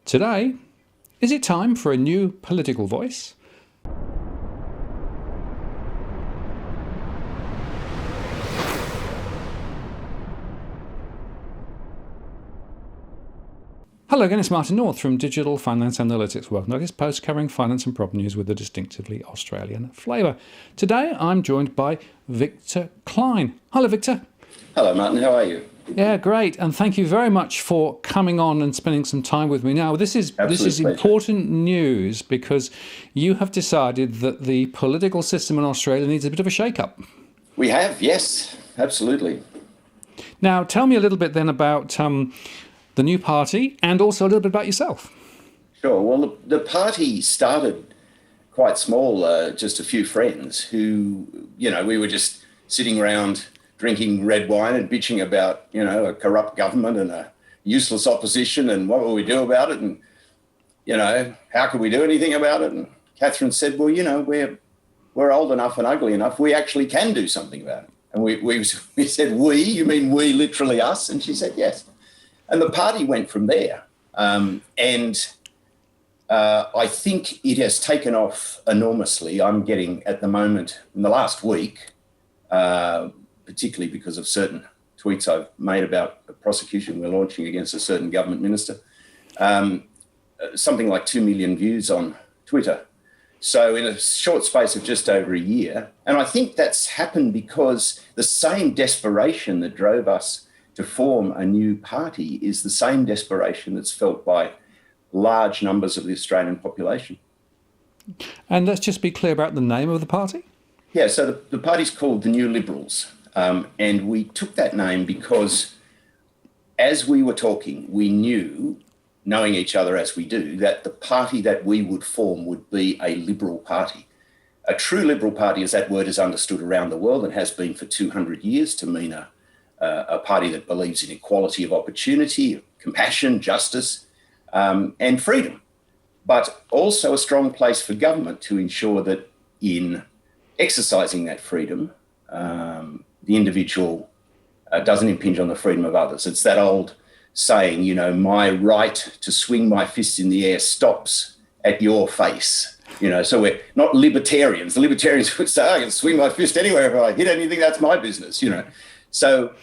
Today, is it time for a new political voice? Hello again, it's Martin North from Digital Finance Analytics. Welcome to this post covering finance and prop news with a distinctively Australian flavour. Today I'm joined by Victor Klein. Hello, Victor. Hello, Martin. How are you? Yeah, great. And thank you very much for coming on and spending some time with me. Now, this is important news because you have decided that the political system in Australia needs a bit of a shake-up. We have, yes, absolutely. Now, tell me a little bit then about the new party and also a little bit about yourself. Sure. Well, the party started quite small, just a few friends who, we were just sitting around drinking red wine and bitching about, a corrupt government and a useless opposition and what will we do about it and, how could we do anything about it? And Catherine said, well, we're old enough and ugly enough, we actually can do something about it. And we said, we? You mean we, literally us? And she said, yes. And the party went from there. I think it has taken off enormously. I'm getting, at the moment, in the last week, particularly because of certain tweets I've made about a prosecution we're launching against a certain government minister, something like 2 million views on Twitter. So in a short space of just over a year. And I think that's happened because the same desperation that drove us to form a new party is the same desperation that's felt by large numbers of the Australian population. And let's just be clear about the name of the party. Yeah, so the party's called the New Liberals. And we took that name because as we were talking, we knew, knowing each other as we do, that the party that we would form would be a liberal party. A true liberal party, as that word is understood around the world and has been for 200 years, to mean a party that believes in equality of opportunity, compassion, justice, and freedom, but also a strong place for government to ensure that in exercising that freedom, the individual doesn't impinge on the freedom of others. It's that old saying, my right to swing my fist in the air stops at your face. So we're not libertarians. The libertarians would say, I can swing my fist anywhere. If I hit anything, that's my business, So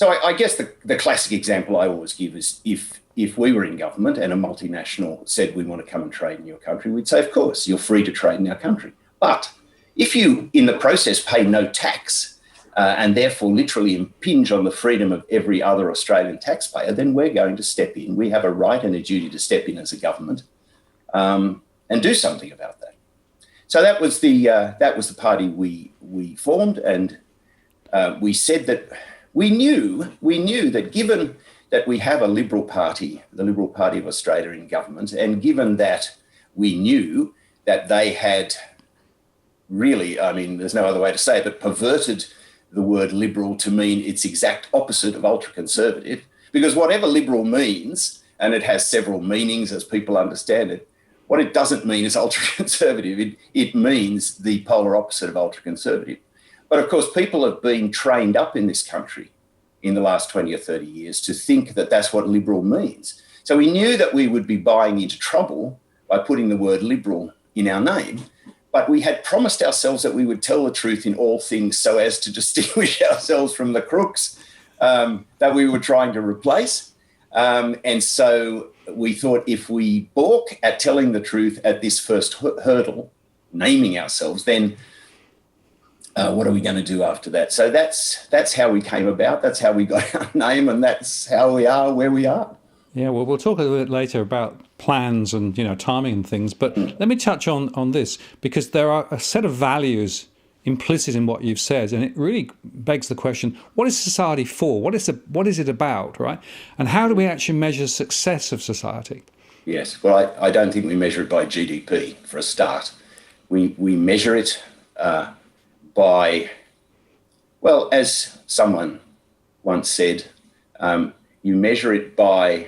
I guess the classic example I always give is if we were in government and a multinational said we want to come and trade in your country, we'd say, of course, you're free to trade in our country. But if you, in the process, pay no tax and therefore literally impinge on the freedom of every other Australian taxpayer, then we're going to step in. We have a right and a duty to step in as a government and do something about that. So that was the party we formed, and we said that we knew that given that we have a Liberal Party, the Liberal Party of Australia in government, and given that we knew that they had really, there's no other way to say it, but perverted the word liberal to mean its exact opposite of ultra-conservative, because whatever liberal means, and it has several meanings as people understand it, what it doesn't mean is ultra-conservative. It means the polar opposite of ultra-conservative. But of course, people have been trained up in this country in the last 20 or 30 years to think that that's what liberal means. So we knew that we would be buying into trouble by putting the word liberal in our name, but we had promised ourselves that we would tell the truth in all things so as to distinguish ourselves from the crooks that we were trying to replace. And so we thought if we balk at telling the truth at this first hurdle, naming ourselves, then what are we going to do after that? So that's how we came about. That's how we got our name, and that's how we are where we are. Yeah, well, we'll talk a little bit later about plans and timing and things. But let me touch on this, because there are a set of values implicit in what you've said, and it really begs the question: what is society for? What is it about, right? And how do we actually measure success of society? Yes, well, I don't think we measure it by GDP for a start. We measure it by, well, as someone once said, you measure it by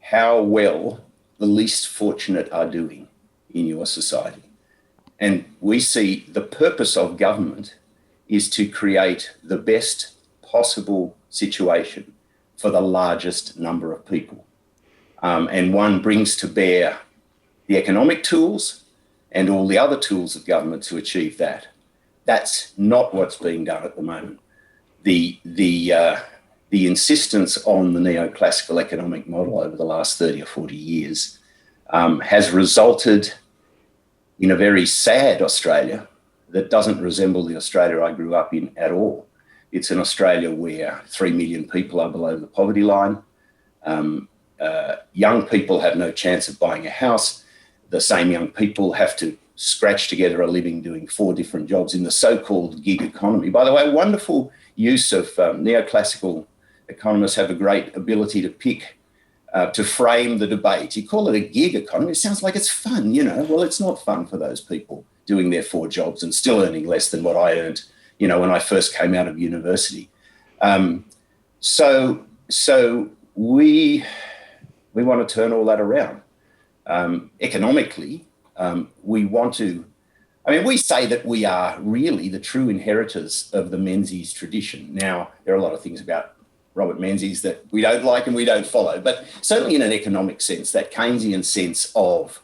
how well the least fortunate are doing in your society. And we see the purpose of government is to create the best possible situation for the largest number of people. and one brings to bear the economic tools and all the other tools of government to achieve that. That's not what's being done at the moment. The insistence on the neoclassical economic model over the last 30 or 40 years has resulted in a very sad Australia that doesn't resemble the Australia I grew up in at all. It's an Australia where 3 million people are below the poverty line. Young people have no chance of buying a house. The same young people have to scratch together a living doing 4 different jobs in the so-called gig economy. By the way, wonderful use of neoclassical economists have a great ability to pick, to frame the debate. You call it a gig economy, it sounds like it's fun, you know. Well, it's not fun for those people doing their 4 jobs and still earning less than what I earned, you know, when I first came out of university. So we want to turn all that around. Economically, we want to, I mean, we say that we are really the true inheritors of the Menzies tradition. Now, there are a lot of things about Robert Menzies that we don't like and we don't follow, but certainly in an economic sense, that Keynesian sense of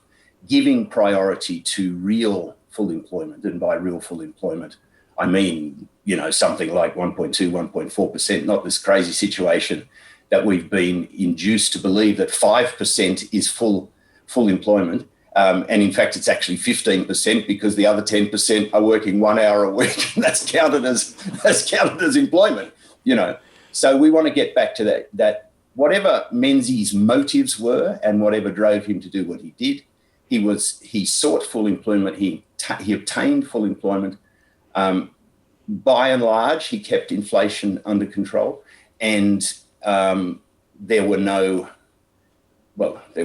giving priority to real full employment, and by real full employment, I mean, you know, something like 1.2, 1.4%, not this crazy situation that we've been induced to believe that 5% is full employment. And in fact, it's actually 15% because the other 10% are working 1 hour a week. And that's counted as employment, you know. So we want to get back to that whatever Menzies' motives were and whatever drove him to do what he did, he sought full employment. He obtained full employment. By and large, he kept inflation under control, and there were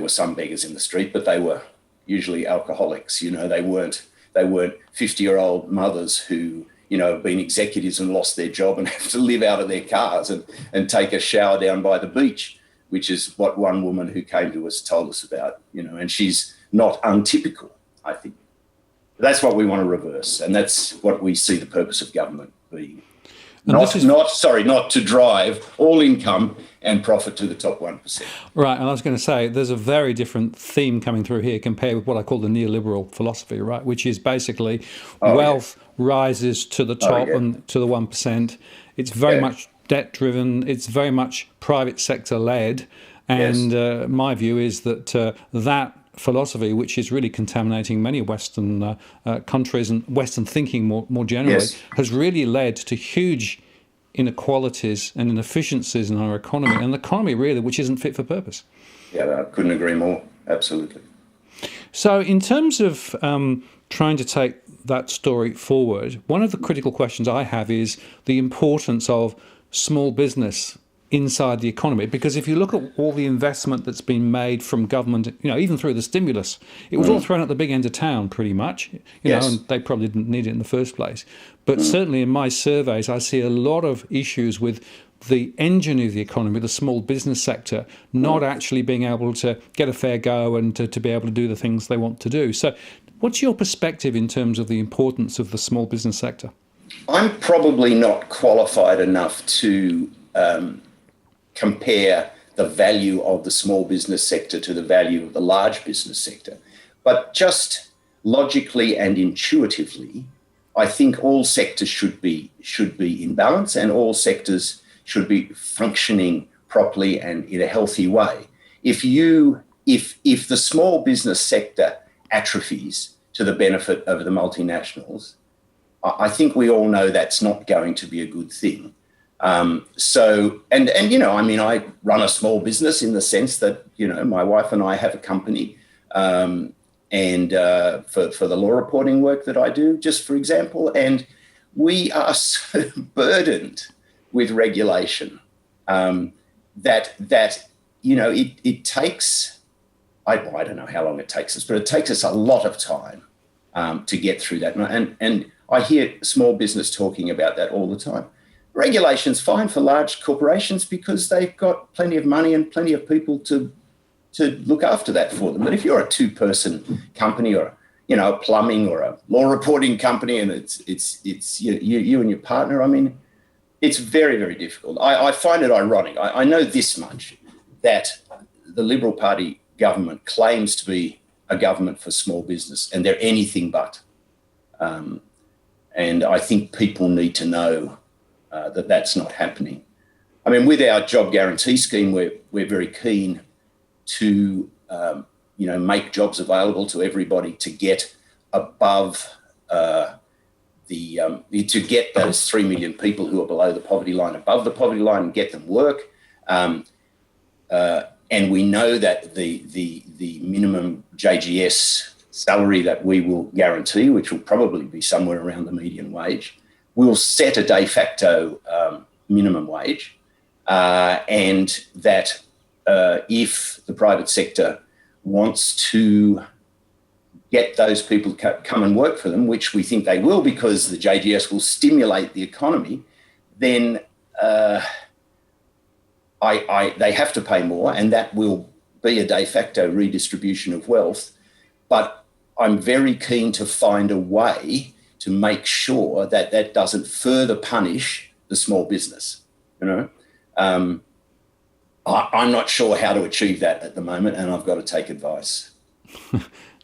some beggars in the street, but they were usually alcoholics. You know, they weren't 50-year-old mothers who, you know, have been executives and lost their job and have to live out of their cars and take a shower down by the beach, which is what one woman who came to us told us about, you know, and she's not untypical, I think. That's what we want to reverse, and that's what we see the purpose of government being. Not to drive all income and profit to the top 1%. Right, and I was going to say, there's a very different theme coming through here compared with what I call the neoliberal philosophy, right, which is basically wealth rises to the top and to the 1%. It's very much debt-driven. It's very much private sector-led. And my view is that that philosophy, which is really contaminating many Western countries and Western thinking more generally, has really led to huge inequalities and inefficiencies in our economy, and an economy really which isn't fit for purpose. Yeah, I couldn't agree more. Absolutely. So in terms of trying to take that story forward, one of the critical questions I have is the importance of small business inside the economy, because if you look at all the investment that's been made from government, you know, even through the stimulus, it was all thrown at the big end of town pretty much, you know, and they probably didn't need it in the first place. But certainly in my surveys, I see a lot of issues with the engine of the economy, the small business sector, not actually being able to get a fair go and to be able to do the things they want to do. So what's your perspective in terms of the importance of the small business sector? I'm probably not qualified enough to compare the value of the small business sector to the value of the large business sector. But just logically and intuitively, I think all sectors should be in balance, and all sectors should be functioning properly and in a healthy way. If the small business sector atrophies to the benefit of the multinationals, I think we all know that's not going to be a good thing. So you know, I mean, I run a small business in the sense that, you know, my wife and I have a company, and for the law reporting work that I do, just for example, and we are so burdened with regulation that you know, it takes, I don't know how long it takes us, but it takes us a lot of time to get through that, and I hear small business talking about that all the time. Regulation's fine for large corporations because they've got plenty of money and plenty of people to look after that for them. But if you're a 2-person company, or, you know, a plumbing or a law reporting company, and it's you and your partner, I mean, it's very, very difficult. I find it ironic. I know this much, that the Liberal Party government claims to be a government for small business, and they're anything but. And I think people need to know that that's not happening. I mean, with our job guarantee scheme, we're very keen to make jobs available to everybody to get above to get those 3 million people who are below the poverty line above the poverty line and get them work. And we know that the minimum JGS salary that we will guarantee, which will probably be somewhere around the median wage, will set a de facto minimum wage, and that if the private sector wants to get those people to come and work for them, which we think they will because the JGS will stimulate the economy, then they have to pay more, and that will be a de facto redistribution of wealth. But I'm very keen to find a way to make sure that that doesn't further punish the small business. I'm not sure how to achieve that at the moment, and I've got to take advice.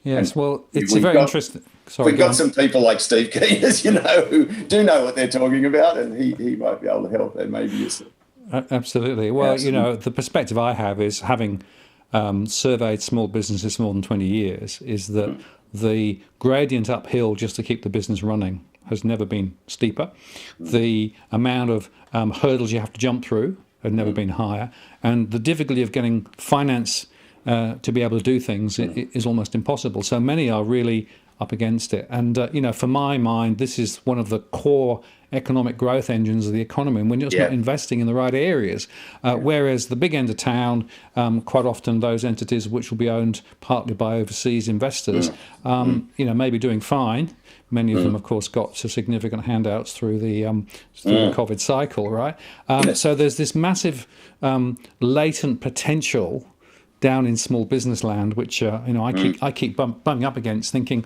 Yes, well, it's very interesting. Sorry, we've got some people like Steve Keen, as you know, who do know what they're talking about, and he might be able to help there, maybe yourself. Absolutely. Well, the perspective I have is, having surveyed small businesses for more than 20 years, is that the gradient uphill just to keep the business running has never been steeper. The amount of hurdles you have to jump through have never been higher. And the difficulty of getting finance to be able to do things is almost impossible. So many are really up against it. And, for my mind, this is one of the core economic growth engines of the economy, and we're just not investing in the right areas. Whereas the big end of town, quite often those entities which will be owned partly by overseas investors, maybe doing fine. Many of them, of course, got significant handouts through the COVID cycle, right? So there's this massive latent potential down in small business land, which I keep bumping up against, thinking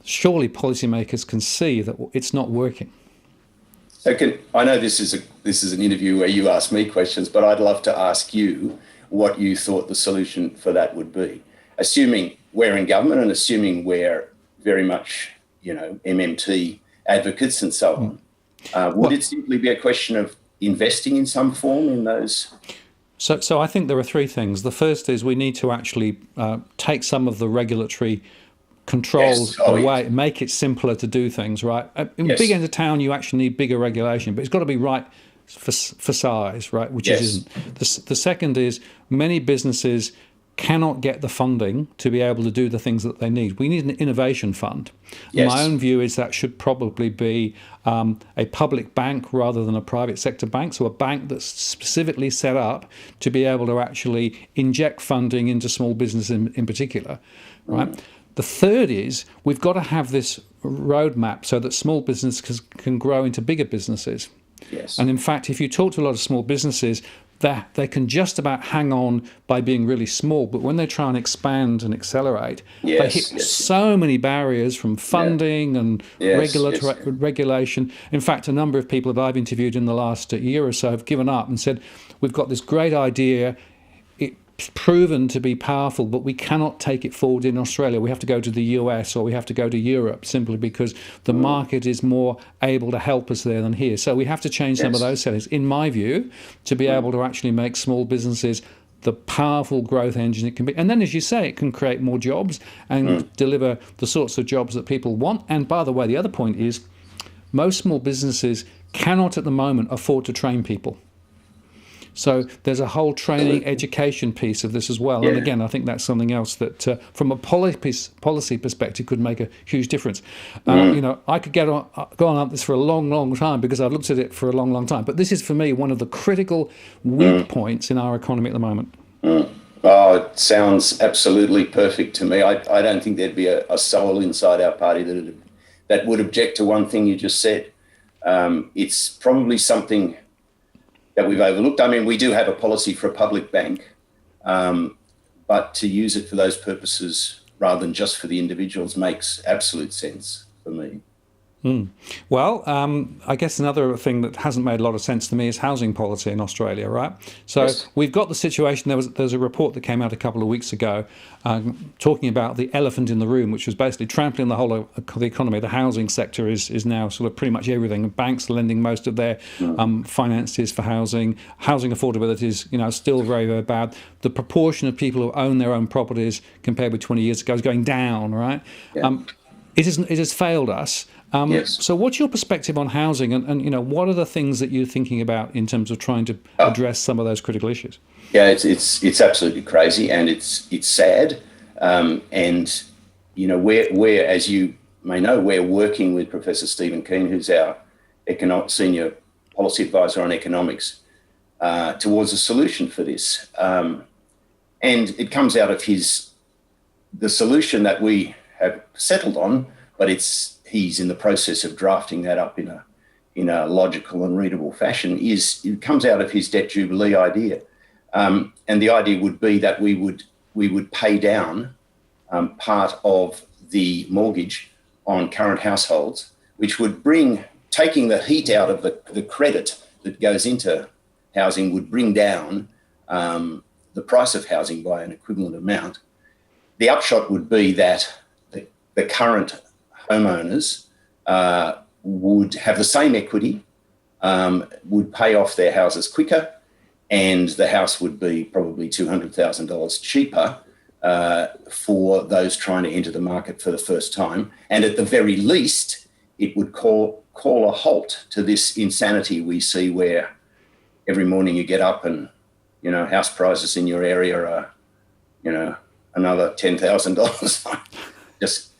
surely policymakers can see that it's not working. So I know this is an interview where you ask me questions, but I'd love to ask you what you thought the solution for that would be. Assuming we're in government and assuming we're very much, MMT advocates and so on, would it simply be a question of investing in some form in those? So I think there are three things. The first is we need to actually take some of the regulatory controls away, make it simpler to do things, right? In big end of town, you actually need bigger regulation, but it's got to be right for size, right? Which it isn't. The second is many businesses cannot get the funding to be able to do the things that they need. We need an innovation fund. My own view is that should probably be a public bank rather than a private sector bank. So a bank that's specifically set up to be able to actually inject funding into small business in particular, right? The third is we've got to have this roadmap so that small businesses can grow into bigger businesses. Yes. And in fact, if you talk to a lot of small businesses, they can just about hang on by being really small. But when they try and expand and accelerate, they hit so many barriers from funding and regulation. In fact, a number of people that I've interviewed in the last year or so have given up and said, we've got this great idea. It's proven to be powerful, but we cannot take it forward in Australia. We have to go to the US or we have to go to Europe simply because the market is more able to help us there than here. So we have to change some of those settings, in my view, to be able to actually make small businesses the powerful growth engine it can be. And then, as you say, it can create more jobs and deliver the sorts of jobs that people want. And by the way, the other point is most small businesses cannot at the moment afford to train people. So there's a whole training education piece of this as well. And again, I think that's something else that from a policy perspective could make a huge difference. I could go on this for a long, long time because I've looked at it for a long, long time. But this is, for me, one of the critical weak points in our economy at the moment. Oh, it sounds absolutely perfect to me. I don't think there'd be a soul inside our party that would object to one thing you just said. It's probably something that we've overlooked. I mean, we do have a policy for a public bank, but to use it for those purposes rather than just for the individuals makes absolute sense for me. Well, I guess another thing that hasn't made a lot of sense to me is housing policy in Australia, right? So Yes. we've got the situation. There's a report that came out a couple of weeks ago talking about the elephant in the room, which was basically trampling the whole of the economy. The housing sector is now sort of pretty much everything. Banks are lending most of their finances for housing. Housing affordability is, still very, very bad. The proportion of people who own their own properties compared with 20 years ago is going down, right? Yeah. It has failed us. Yes. So what's your perspective on housing, and what are the things that you're thinking about in terms of trying to address some of those critical issues? Yeah, it's absolutely crazy, and it's sad. And we're, as you may know, we're working with Professor Stephen Keen, who's our senior policy advisor on economics, towards a solution for this. And it comes out of the solution that we have settled on, but he's in the process of drafting that up in a logical and readable fashion. It comes out of his debt jubilee idea, and the idea would be that we would pay down part of the mortgage on current households, which would taking the heat out of the credit that goes into housing, would bring down the price of housing by an equivalent amount. The upshot would be that the current homeowners would have the same equity, would pay off their houses quicker, and the house would be probably $200,000 cheaper for those trying to enter the market for the first time. And at the very least, it would call a halt to this insanity we see where every morning you get up and, house prices in your area are, another $10,000.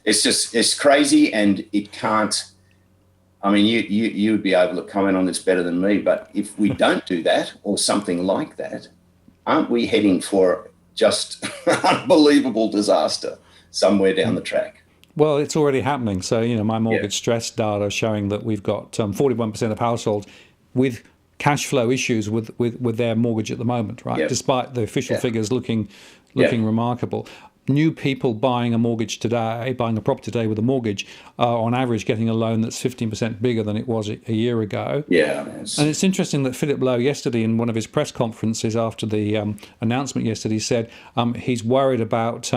It's crazy, and it can't. I mean, you would be able to comment on this better than me, but if we don't do that or something like that, aren't we heading for just unbelievable disaster somewhere down the track? Well, it's already happening. So, my mortgage stress data showing that we've got 41% of households with cash flow issues with their mortgage at the moment, right? Yep. Despite the official figures looking remarkable. New people buying a property today with a mortgage are on average getting a loan that's 15% bigger than it was a year ago. Yeah. And it's interesting that Philip Lowe yesterday in one of his press conferences after the announcement yesterday said he's worried about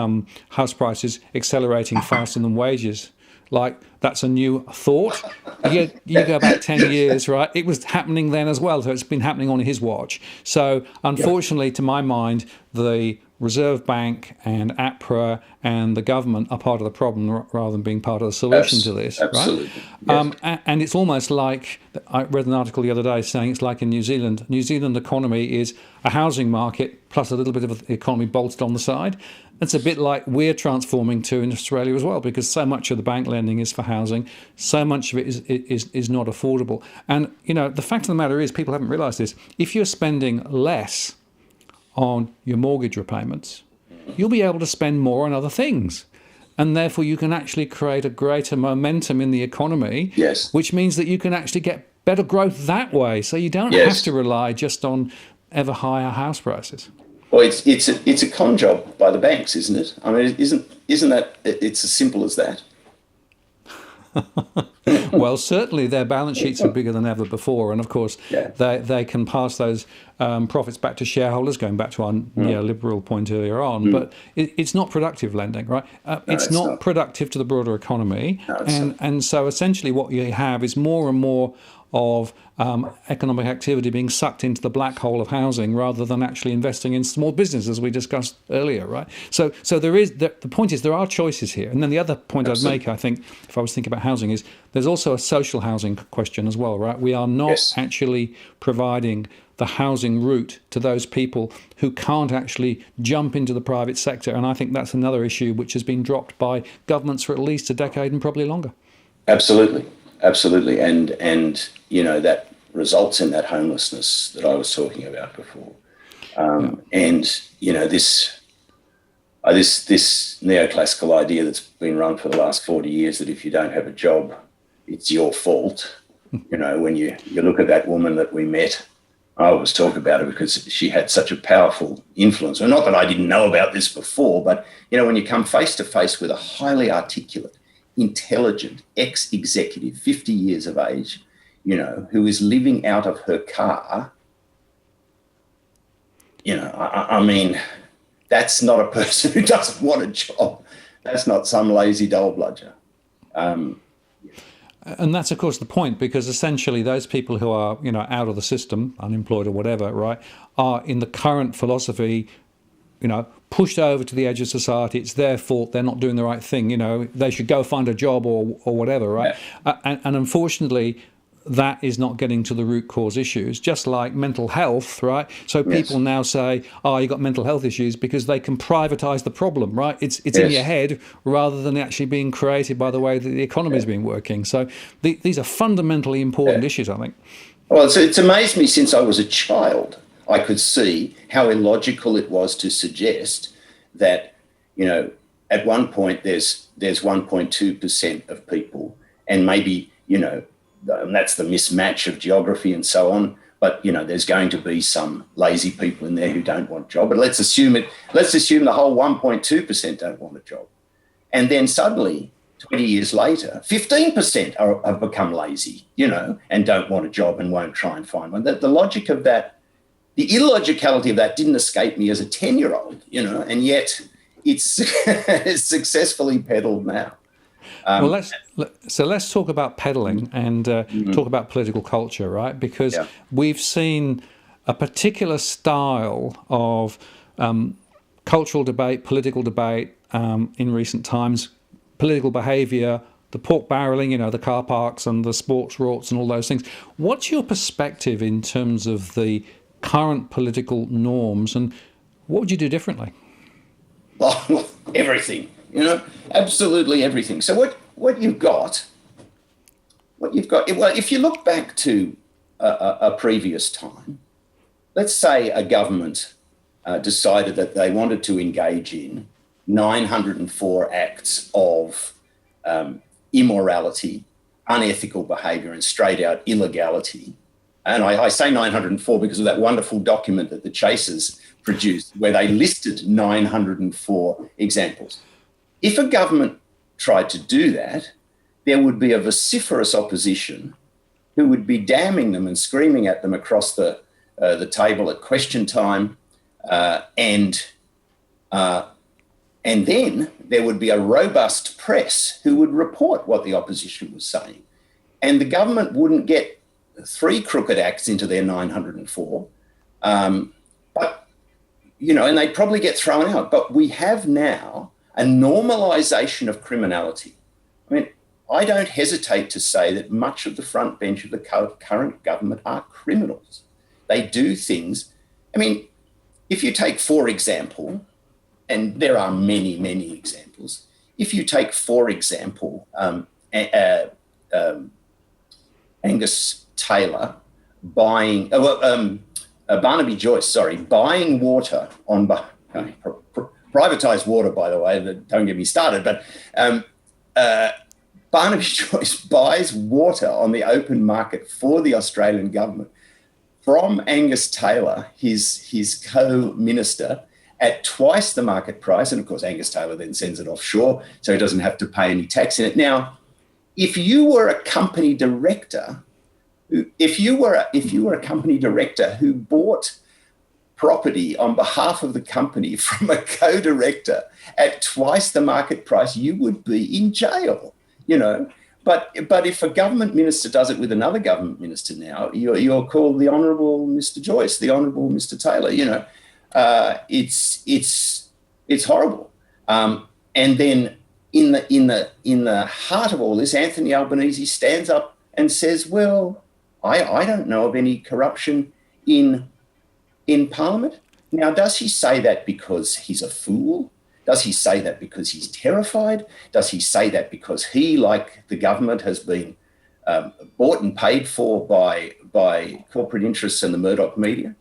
house prices accelerating faster than wages. Like, that's a new thought. You go back 10 years, right? It was happening then as well. So it's been happening on his watch. So unfortunately, to my mind, the Reserve Bank and APRA and the government are part of the problem rather than being part of the solution to this. Absolutely. Right? Yes. And it's almost like, I read an article the other day saying it's like in New Zealand. New Zealand economy is a housing market plus a little bit of the economy bolted on the side. It's a bit like we're transforming to in Australia as well, because so much of the bank lending is for housing, so much of it is not affordable. And, the fact of the matter is, people haven't realised this, if you're spending less on your mortgage repayments, you'll be able to spend more on other things. And therefore, you can actually create a greater momentum in the economy, Yes. which means that you can actually get better growth that way. So you don't have to rely just on ever higher house prices. Well, it's a con job by the banks, isn't it? I mean, isn't that? It's as simple as that. Well, certainly their balance sheets are bigger than ever before, and of course they can pass those profits back to shareholders. Going back to our neoliberal point earlier on, but it's not productive lending, right? It's not productive to the broader economy, and so essentially what you have is more and more of economic activity being sucked into the black hole of housing rather than actually investing in small business, as we discussed earlier, right? So there is the point is there are choices here, and then the other point I'd make, I think, if I was thinking about housing, is there's also a social housing question as well, right? We are not actually providing the housing route to those people who can't actually jump into the private sector, and I think that's another issue which has been dropped by governments for at least a decade and probably longer. Absolutely, and that results in that homelessness that I was talking about before, and this neoclassical idea that's been run for the last 40 years that if you don't have a job, it's your fault. When you look at that woman that we met, I always talk about her because she had such a powerful influence. Well, not that I didn't know about this before, but when you come face to face with a highly articulate, intelligent ex-executive, 50 years of age, who is living out of her car, I mean, that's not a person who doesn't want a job. That's not some lazy dole bludger. And that's, of course, the point, because essentially those people who are, out of the system, unemployed or whatever, right, are in the current philosophy, pushed over to the edge of society. It's their fault. They're not doing the right thing. They should go find a job or whatever, right? Yeah. And unfortunately, that is not getting to the root cause issues, just like mental health, right? So people now say, oh, you got mental health issues because they can privatize the problem, right? It's in your head rather than actually being created by the way that the economy has been working. So these are fundamentally important issues, I think. Well, it's amazed me since I was a child. I could see how illogical it was to suggest that, at one point there's 1.2% of people, and maybe, and that's the mismatch of geography and so on. But, there's going to be some lazy people in there who don't want a job. But let's assume the whole 1.2% don't want a job. And then suddenly, 20 years later, 15% have become lazy, and don't want a job and won't try and find one. The logic of that, the illogicality of that didn't escape me as a 10-year-old, and yet it's successfully peddled now. Well, let's talk about peddling and talk about political culture, right? Because we've seen a particular style of cultural debate, political debate in recent times, political behaviour, the pork barrelling, the car parks and the sports rorts and all those things. What's your perspective in terms of the current political norms, and what would you do differently? Oh, everything, absolutely everything. So what you've got, well, if you look back to a previous time, let's say a government decided that they wanted to engage in 904 acts of immorality, unethical behaviour and straight out illegality. And I say 904 because of that wonderful document that the Chasers produced where they listed 904 examples. If a government tried to do that, there would be a vociferous opposition who would be damning them and screaming at them across the table at question time. And then there would be a robust press who would report what the opposition was saying. And the government wouldn't get 3 crooked acts into their 904, but, and they'd probably get thrown out. But we have now a normalisation of criminality. I mean, I don't hesitate to say that much of the front bench of the current government are criminals. They do things. I mean, if you take, for example, and there are many, many examples, if you take, for example, Angus Taylor buying, Barnaby Joyce, buying water on, privatised water, by the way, don't get me started, but Barnaby Joyce buys water on the open market for the Australian government from Angus Taylor, his co-minister, at twice the market price. And of course, Angus Taylor then sends it offshore, so he doesn't have to pay any tax in it. Now, if you were a company director, who bought property on behalf of the company from a co-director at twice the market price, you would be in jail, But if a government minister does it with another government minister now, you're called the Honourable Mr. Joyce, the Honourable Mr. Taylor. It's horrible. And then in the heart of all this, Anthony Albanese stands up and says, "Well, I don't know of any corruption in Parliament." Now, does he say that because he's a fool? Does he say that because he's terrified? Does he say that because he, like the government, has been bought and paid for by corporate interests and the Murdoch media?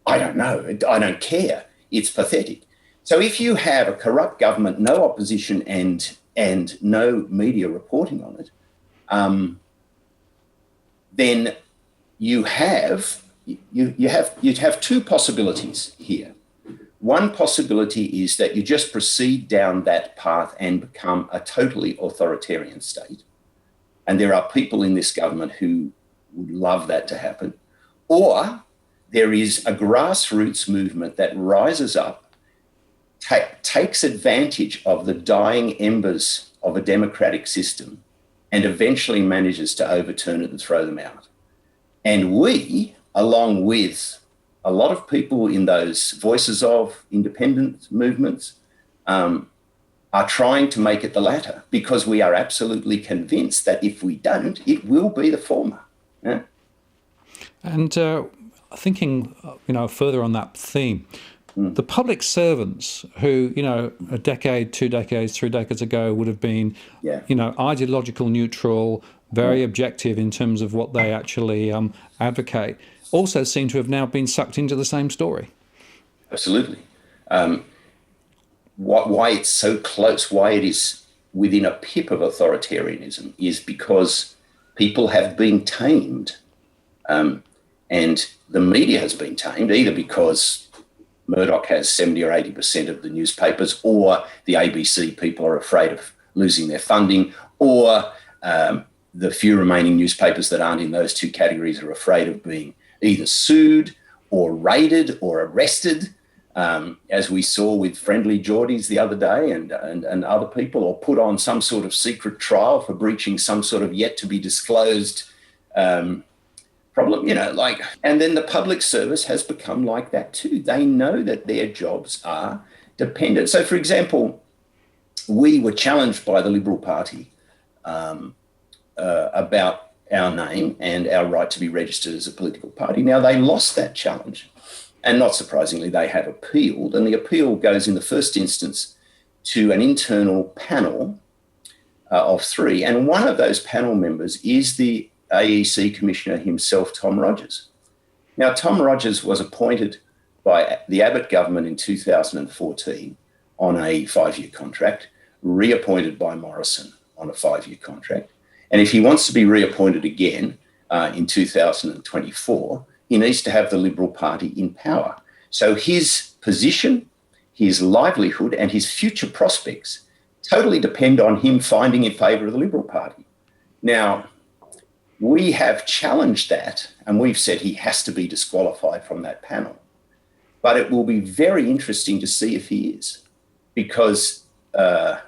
I don't know. I don't care. It's pathetic. So if you have a corrupt government, no opposition and no media reporting on it, then you'd have 2 possibilities here. One possibility is that you just proceed down that path and become a totally authoritarian state. And there are people in this government who would love that to happen. Or there is a grassroots movement that rises up, takes advantage of the dying embers of a democratic system, and eventually manages to overturn it and throw them out. And we, along with a lot of people in those voices of independent movements, are trying to make it the latter, because we are absolutely convinced that if we don't, it will be the former. Yeah? And thinking, further on that theme, the public servants who, a decade, 2 decades, 3 decades ago would have been, ideological neutral, very objective in terms of what they actually advocate, also seem to have now been sucked into the same story. Absolutely. Why it's so close, why it is within a pip of authoritarianism, is because people have been tamed. And the media has been tamed, either because Murdoch has 70 or 80% of the newspapers, or the ABC people are afraid of losing their funding, or the few remaining newspapers that aren't in those two categories are afraid of being either sued or raided or arrested, as we saw with Friendly Geordies the other day and other people, or put on some sort of secret trial for breaching some sort of yet to be disclosed problem, and then the public service has become like that too. They know that their jobs are dependent. So, for example, we were challenged by the Liberal Party about our name and our right to be registered as a political party. Now, they lost that challenge, and not surprisingly, they have appealed, and the appeal goes in the first instance to an internal panel of 3, and one of those panel members is the AEC Commissioner himself, Tom Rogers. Now, Tom Rogers was appointed by the Abbott government in 2014 on a 5-year contract, reappointed by Morrison on a 5-year contract. And if he wants to be reappointed again in 2024, he needs to have the Liberal Party in power. So his position, his livelihood, and his future prospects totally depend on him finding in favour of the Liberal Party. Now, we have challenged that, and we've said he has to be disqualified from that panel. But it will be very interesting to see if he is, because, I'm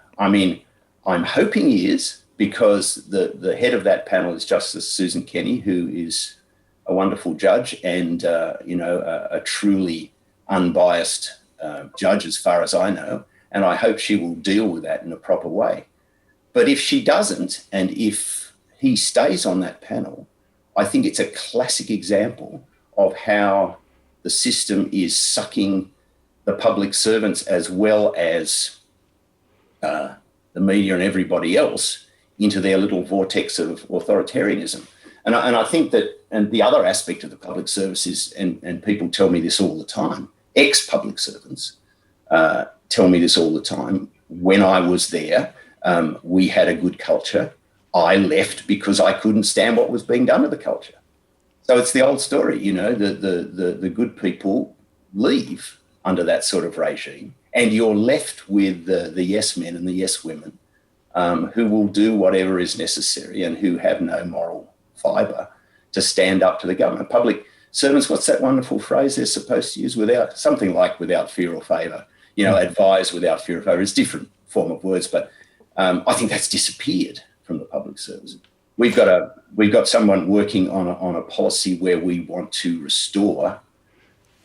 hoping he is, because the head of that panel is Justice Susan Kenny, who is a wonderful judge and, a truly unbiased judge as far as I know, and I hope she will deal with that in a proper way. But if she doesn't, and if he stays on that panel, I think it's a classic example of how the system is sucking the public servants as well as the media and everybody else into their little vortex of authoritarianism. And I think that, and the other aspect of the public service is, and people tell me this all the time, ex-public servants tell me this all the time, when I was there, we had a good culture. I left because I couldn't stand what was being done to the culture. So it's the old story, the good people leave under that sort of regime, and you're left with the yes men and the yes women who will do whatever is necessary and who have no moral fibre to stand up to the government. Public servants, what's that wonderful phrase they're supposed to use? Without fear or favour, advise without fear or favour. It's a different form of words, but I think that's disappeared from the public service. We've got someone working on a policy where we want to restore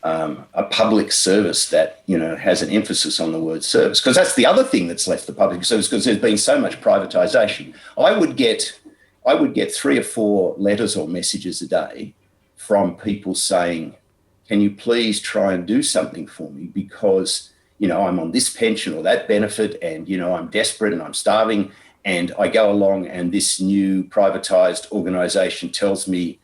a public service that has an emphasis on the word service, because that's the other thing that's left the public service, because there's been so much privatisation. I would get 3 or 4 letters or messages a day from people saying, "Can you please try and do something for me, because I'm on this pension or that benefit, and I'm desperate and I'm starving." And I go along and this new privatised organisation tells me,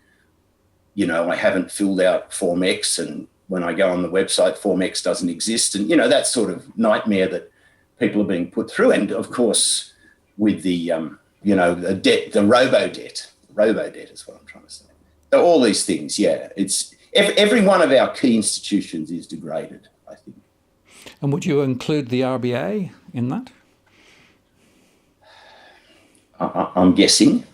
I haven't filled out Form X, and when I go on the website, Form X doesn't exist. And, that sort of nightmare that people are being put through. And, of course, with the, the debt, the robo-debt is what I'm trying to say. So all these things, it's every one of our key institutions is degraded, I think. And would you include the RBA in that? I'm guessing,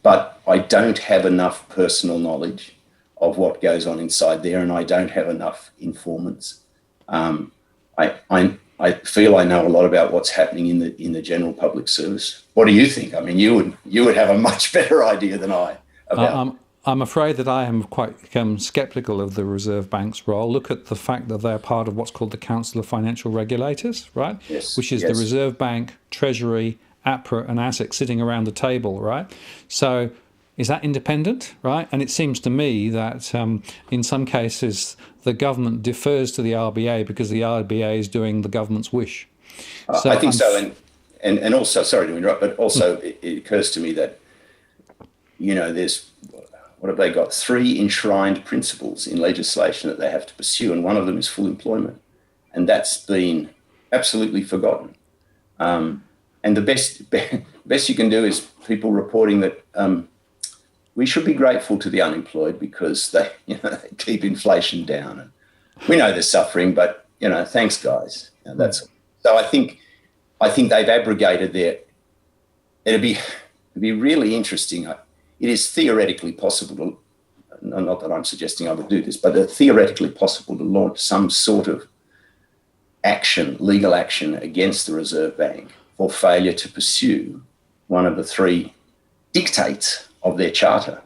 but I don't have enough personal knowledge of what goes on inside there, and I don't have enough informants. I feel I know a lot about what's happening in the general public service. What do you think? I mean, you would have a much better idea than I about. I'm afraid that I am quite sceptical of the Reserve Bank's role. Look at the fact that they're part of what's called the Council of Financial Regulators, right? Yes. Which is the Reserve Bank, Treasury, APRA, and ASIC sitting around the table, right? So is that independent, right? And it seems to me that in some cases the government defers to the RBA because the RBA is doing the government's wish. I think so, and also, sorry to interrupt, but also it occurs to me that, there's, what have they got? 3 enshrined principles in legislation that they have to pursue, and one of them is full employment, and that's been absolutely forgotten. And the best you can do is people reporting that we should be grateful to the unemployed because they keep inflation down. And we know they're suffering, but thanks, guys. That's so. I think they've abrogated their. It'd be really interesting. It is theoretically possible to, not that I'm suggesting I would do this, but it's theoretically possible to launch some sort of legal action against the Reserve Bank for failure to pursue one of the 3 dictates of their charter.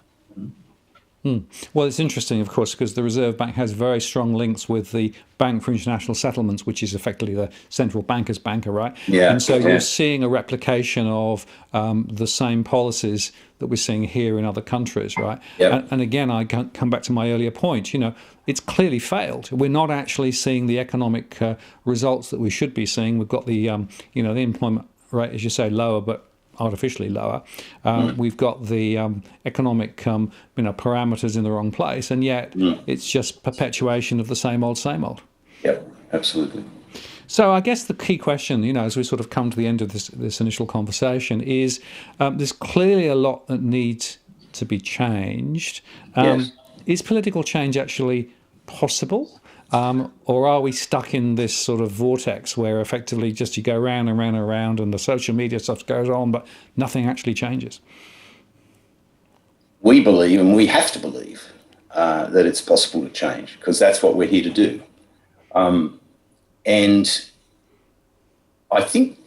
Well, it's interesting, of course, because the Reserve Bank has very strong links with the Bank for International Settlements, which is effectively the central banker's banker, right? Yeah. And so you're seeing a replication of the same policies that we're seeing here in other countries, right? Yep. And again, I come back to my earlier point. It's clearly failed. We're not actually seeing the economic results that we should be seeing. We've got the the employment rate, as you say, lower, but artificially lower. We've got the economic parameters in the wrong place, and yet it's just perpetuation of the same old, same old. Yep, absolutely. So I guess the key question, as we sort of come to the end of this initial conversation, is there's clearly a lot that needs to be changed. Yes. Is political change actually possible? Or are we stuck in this sort of vortex where effectively just you go round and round and round and the social media stuff goes on, but nothing actually changes? We believe, and we have to believe, that it's possible to change because that's what we're here to do. And I think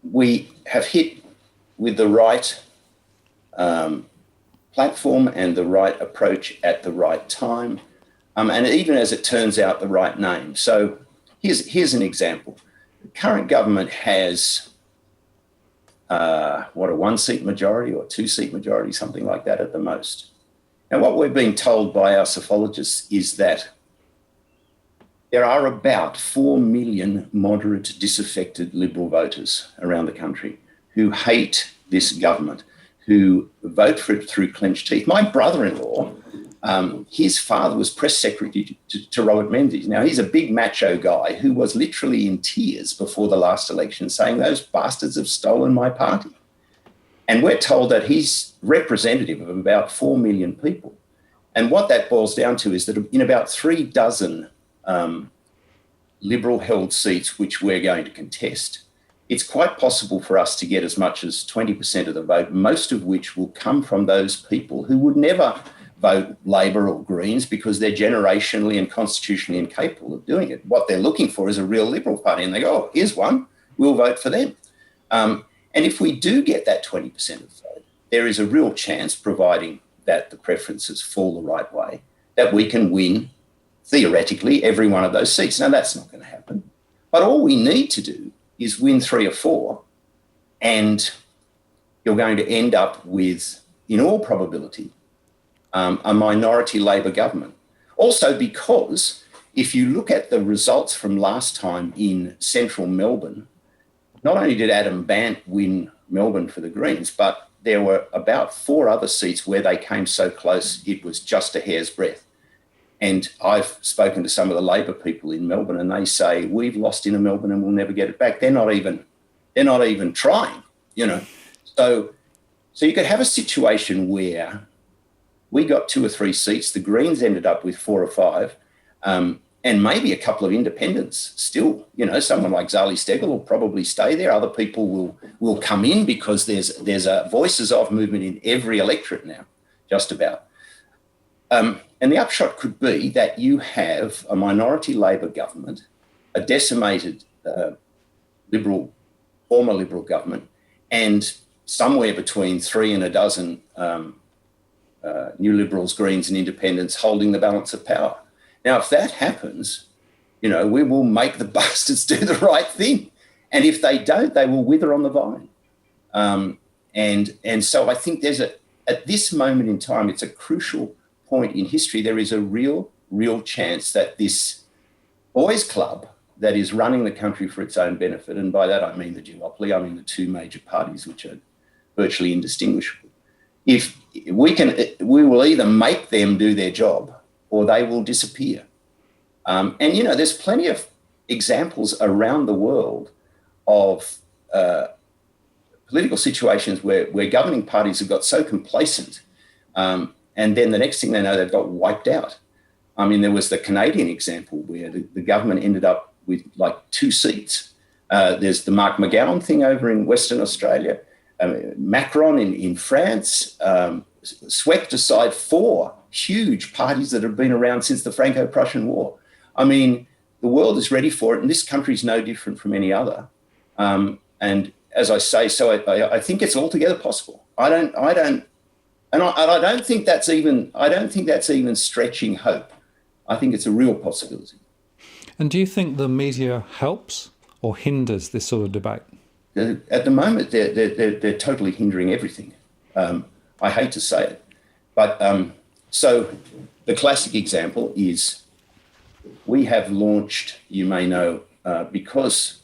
we have hit with the right platform and the right approach at the right time. And even as it turns out, the right name. So here's an example. The current government has, a 1-seat majority or 2-seat majority, something like that at the most. Now, what we're being told by our psephologists is that there are about 4 million moderate, disaffected Liberal voters around the country who hate this government, who vote for it through clenched teeth. My brother-in-law, his father was press secretary to Robert Menzies. Now, he's a big macho guy who was literally in tears before the last election saying, those bastards have stolen my party. And we're told that he's representative of about 4 million people. And what that boils down to is that in about 3 dozen Liberal-held seats which we're going to contest, it's quite possible for us to get as much as 20% of the vote, most of which will come from those people who would never vote Labor or Greens because they're generationally and constitutionally incapable of doing it. What they're looking for is a real Liberal party, and they go, oh, here's one, we'll vote for them. And if we do get that 20% of the vote, there is a real chance, providing that the preferences fall the right way, that we can win, theoretically, every one of those seats. Now, that's not going to happen. But all we need to do is win 3 or 4, and you're going to end up with, in all probability, a minority Labor government. Also because if you look at the results from last time in central Melbourne, not only did Adam Bant win Melbourne for the Greens, but there were about 4 other seats where they came so close it was just a hair's breadth. And I've spoken to some of the Labor people in Melbourne, and they say, we've lost inner Melbourne and we'll never get it back. They're not even trying, So you could have a situation where we got 2 or 3 seats. The Greens ended up with 4 or 5. and maybe a couple of independents still. Someone like Zali Steggall will probably stay there. Other people will come in because there's a voices of movement in every electorate now, just about. And the upshot could be that you have a minority Labor government, a decimated former Liberal government, and somewhere between 3 and a dozen New Liberals, Greens and Independents holding the balance of power. Now, if that happens, we will make the bastards do the right thing. And if they don't, they will wither on the vine. And so I think at this moment in time, it's a crucial point in history. There is a real chance that this boys' club that is running the country for its own benefit, and by that I mean the duopoly, I mean the two major parties, which are virtually indistinguishable. If we will either make them do their job or they will disappear. And there's plenty of examples around the world of political situations where governing parties have got so complacent, and then the next thing they know, they've got wiped out. I mean, there was the Canadian example where the government ended up with like 2 seats. There's the Mark McGowan thing over in Western Australia. Macron in France swept aside 4 huge parties that have been around since the Franco-Prussian War. I mean, the world is ready for it, and this country is no different from any other. And as I say, so I think it's altogether possible. I don't think that's even stretching hope. I think it's a real possibility. And do you think the media helps or hinders this sort of debate? At the moment, they're totally hindering everything. I hate to say it, but so the classic example is we have launched, you may know, because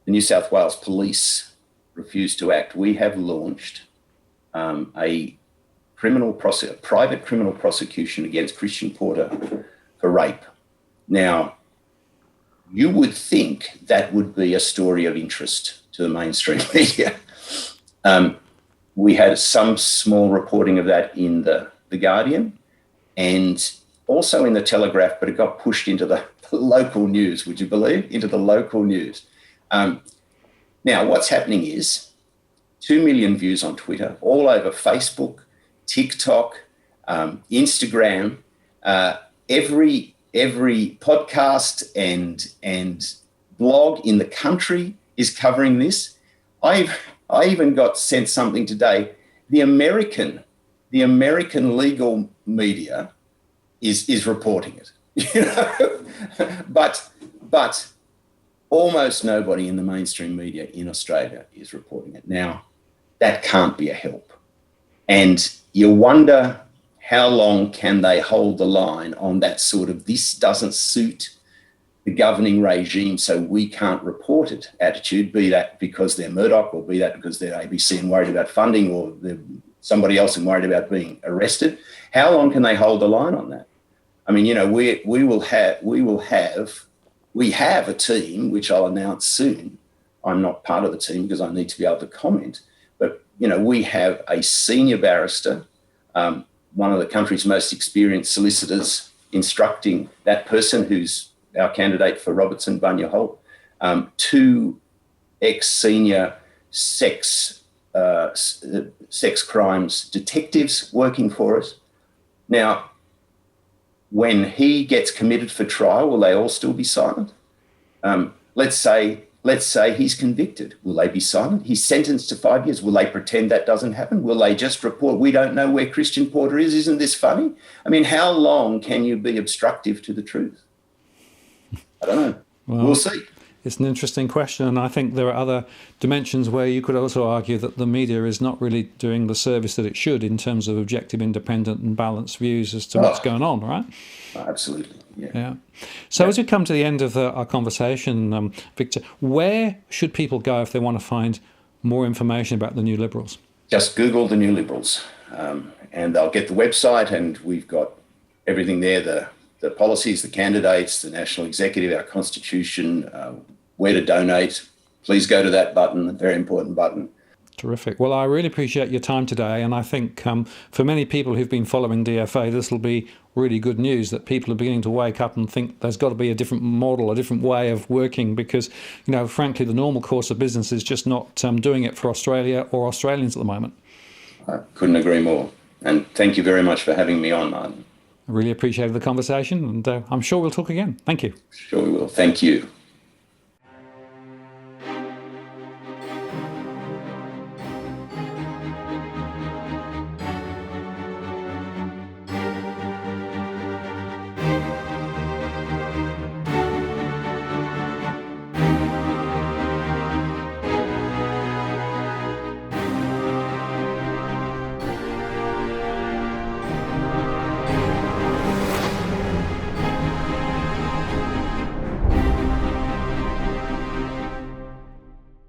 the New South Wales Police refused to act, we have launched a private criminal prosecution against Christian Porter for rape. Now, you would think that would be a story of interest to the mainstream media. We had some small reporting of that in the Guardian and also in the Telegraph, but it got pushed into the local news, would you believe? Into the local news. Now, what's happening is 2 million views on Twitter, all over Facebook, TikTok, Instagram, every podcast and blog in the country is covering this. I even got sent something today. The American legal media is reporting it, but almost nobody in the mainstream media in Australia is reporting it. Now, that can't be a help. And you wonder how long can they hold the line on that sort of this doesn't suit the governing regime, so we can't report it attitude, be that because they're Murdoch or be that because they're ABC and worried about funding or they're somebody else and worried about being arrested. How long can they hold the line on that? I mean, we have a team, which I'll announce soon. I'm not part of the team because I need to be able to comment. But, we have a senior barrister, one of the country's most experienced solicitors, instructing that person who's our candidate for Robertson Bunya Holt, 2 ex-senior sex crimes detectives working for us. Now, when he gets committed for trial, will they all still be silent? Let's say he's convicted. Will they be silent? He's sentenced to 5 years. Will they pretend that doesn't happen? Will they just report, we don't know where Christian Porter is? Isn't this funny? I mean, how long can you be obstructive to the truth? I don't know. Well, we'll see. It's an interesting question, and I think there are other dimensions where you could also argue that the media is not really doing the service that it should in terms of objective, independent and balanced views as to what's going on, right? Absolutely, yeah. So as we come to the end of our conversation, Victor, where should people go if they want to find more information about the New Liberals? Just Google the New Liberals, and they'll get the website, and we've got everything there, the policies, the candidates, the national executive, our constitution, where to donate. Please go to that button, a very important button. Terrific. Well, I really appreciate your time today, and I think for many people who've been following DFA, this will be really good news that people are beginning to wake up and think there's got to be a different model, a different way of working, because, frankly, the normal course of business is just not doing it for Australia or Australians at the moment. I couldn't agree more. And thank you very much for having me on, Martin. I really appreciated the conversation, and I'm sure we'll talk again. Thank you. Sure we will. Thank you.